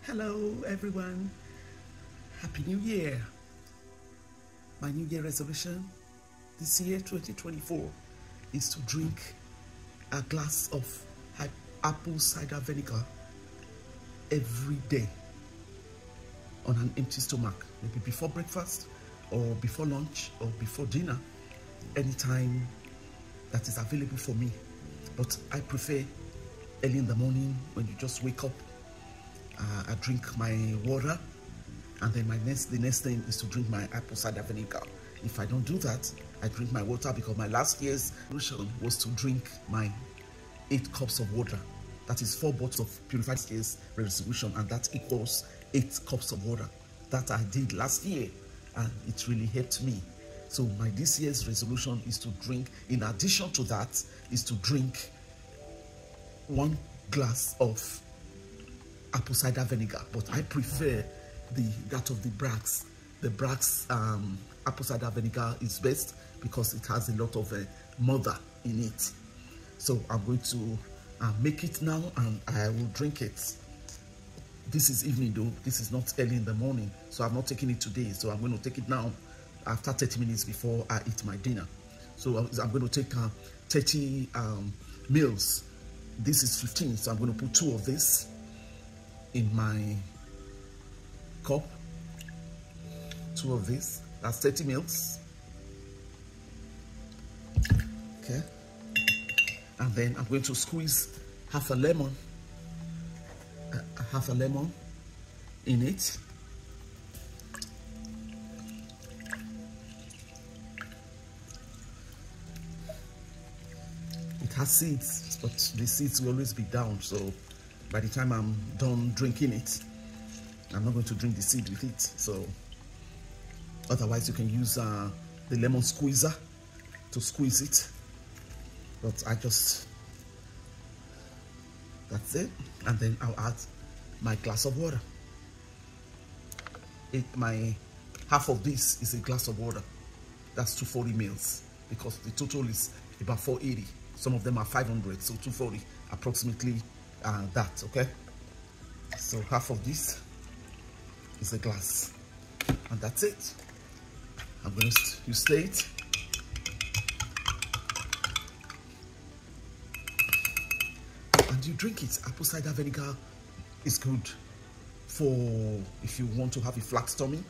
Hello everyone, Happy New Year. My New Year resolution this year 2024 is to drink a glass of apple cider vinegar every day on an empty stomach, maybe before breakfast or before lunch or before dinner, anytime that is available for me. But I prefer early in the morning when you just wake up. I drink my water, and then the next thing is to drink my apple cider vinegar. If I don't do that, I drink my water, because my last year's resolution was to drink my 8 cups of water. That is 4 bottles of purified year's resolution, and that equals 8 cups of water. That I did last year, and it really helped me. So my this year's resolution is to drink, in addition to that, is to drink 1 glass of apple cider vinegar, but I prefer that of the Bragg's. The Bragg's apple cider vinegar is best because it has a lot of mother in it. So I'm going to make it now, and I will drink it. This is evening though, this is not early in the morning, so I'm not taking it today. So I'm going to take it now after 30 minutes before I eat my dinner. So I'm going to take 30 mils. This is 15, so I'm going to put 2 of this in my cup. 2 of this, that's 30 mils. Okay, and then I'm going to squeeze half a lemon in it. It has seeds, but the seeds will always be down, so by the time I'm done drinking it, I'm not going to drink the seed with it. So otherwise you can use the lemon squeezer to squeeze it, but that's it. And then I'll add my glass of water. My half of this is a glass of water. That's 240 mils, because the total is about 480. Some of them are 500, so 240 approximately. That, okay? So half of this is a glass, and that's it. I'm going to stir it. And you drink it. Apple cider vinegar is good for if you want to have a flat tummy,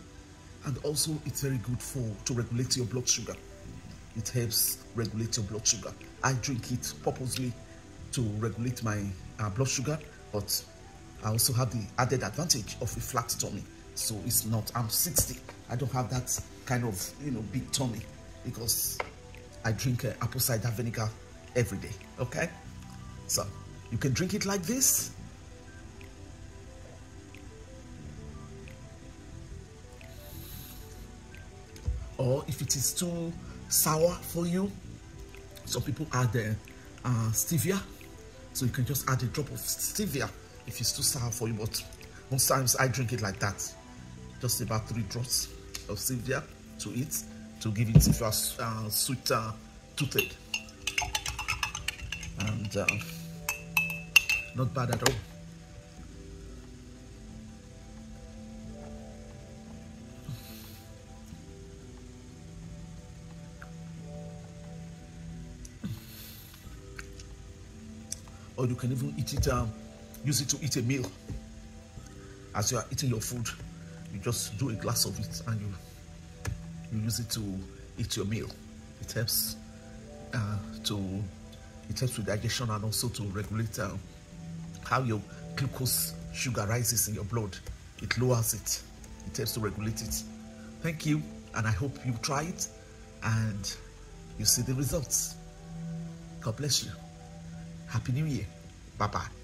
and also it's very good to regulate your blood sugar. It helps regulate your blood sugar. I drink it purposely to regulate my blood sugar, but I also have the added advantage of a flat tummy. So it's not, I'm 60, I don't have that kind of big tummy, because I drink apple cider vinegar every day. Okay, so you can drink it like this, or if it is too sour for you, some people add stevia. So you can just add a drop of stevia if it's too sour for you, but most times I drink it like that. Just about 3 drops of stevia to it, to give it if you are sweet toothed. And not bad at all. Or you can even eat it, use it to eat a meal. As you are eating your food, you just do a glass of it, and you use it to eat your meal. It helps with digestion, and also to regulate how your glucose sugar rises in your blood. It lowers it. It helps to regulate it. Thank you, and I hope you try it and you see the results. God bless you. Happy New Year. Bye-bye.